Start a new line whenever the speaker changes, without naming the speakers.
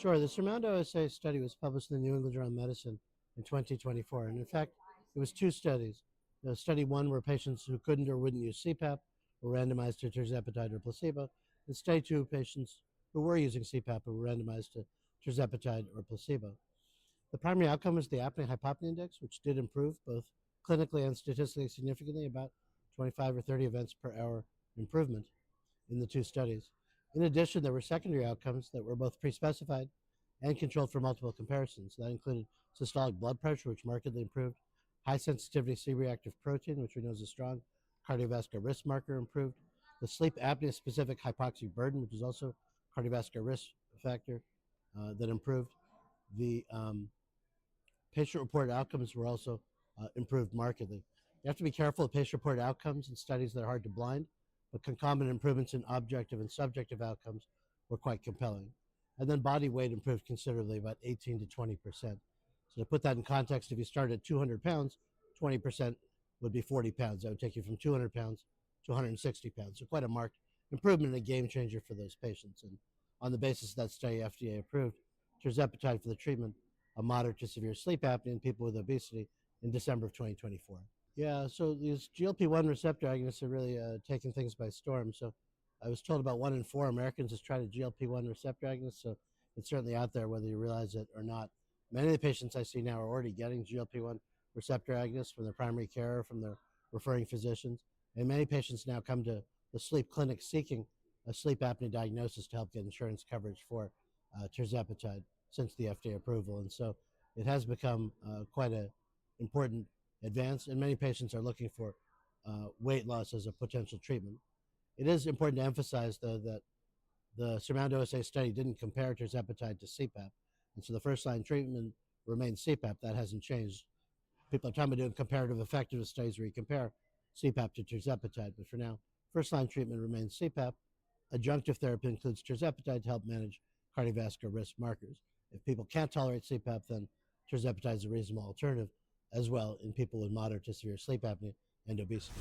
Sure. The SURMOUNT-OSA study was published in the New England Journal of Medicine in 2024. And in fact, it was two studies. Study one were patients who couldn't or wouldn't use CPAP were randomized to Tirzepatide or placebo. And study two, patients who were using CPAP who were randomized to Tirzepatide or placebo. The primary outcome was the apnea-hypopnea index, which did improve both clinically and statistically significantly, about 25 or 30 events per hour improvement in the two studies. In addition, there were secondary outcomes that were both pre-specified and controlled for multiple comparisons. That included systolic blood pressure, which markedly improved, high sensitivity C-reactive protein, which we know is a strong cardiovascular risk marker, improved, the sleep apnea specific hypoxic burden, which is also a cardiovascular risk factor that improved. The patient-reported outcomes were also improved markedly. You have to be careful of patient-reported outcomes in studies that are hard to blind, but concomitant improvements in objective and subjective outcomes were quite compelling. And then body weight improved considerably, about 18 to 20%. So to put that in context, if you start at 200 pounds, 20% would be 40 pounds. That would take you from 200 pounds to 160 pounds. So quite a marked improvement and a game changer for those patients. And on the basis of that study, FDA approved Tirzepatide for the treatment of moderate to severe sleep apnea in people with obesity in December of 2024. Yeah, so these GLP-1 receptor agonists are really taking things by storm. So I was told about 1 in 4 Americans has tried a GLP-1 receptor agonist, so it's certainly out there whether you realize it or not. Many of the patients I see now are already getting GLP-1 receptor agonists from their primary care, from their referring physicians, and many patients now come to the sleep clinic seeking a sleep apnea diagnosis to help get insurance coverage for Tirzepatide since the FDA approval. And so it has become quite an important advance, and many patients are looking for weight loss as a potential treatment. It is important to emphasize, though, that the SURMOUNT-OSA study didn't compare Tirzepatide to CPAP, and so the first-line treatment remains CPAP. That hasn't changed. People are talking about doing comparative effectiveness studies where you compare CPAP to Tirzepatide, but for now, first-line treatment remains CPAP. Adjunctive therapy includes Tirzepatide to help manage cardiovascular risk markers. If people can't tolerate CPAP, then Tirzepatide is a reasonable alternative as well in people with moderate to severe sleep apnea and obesity.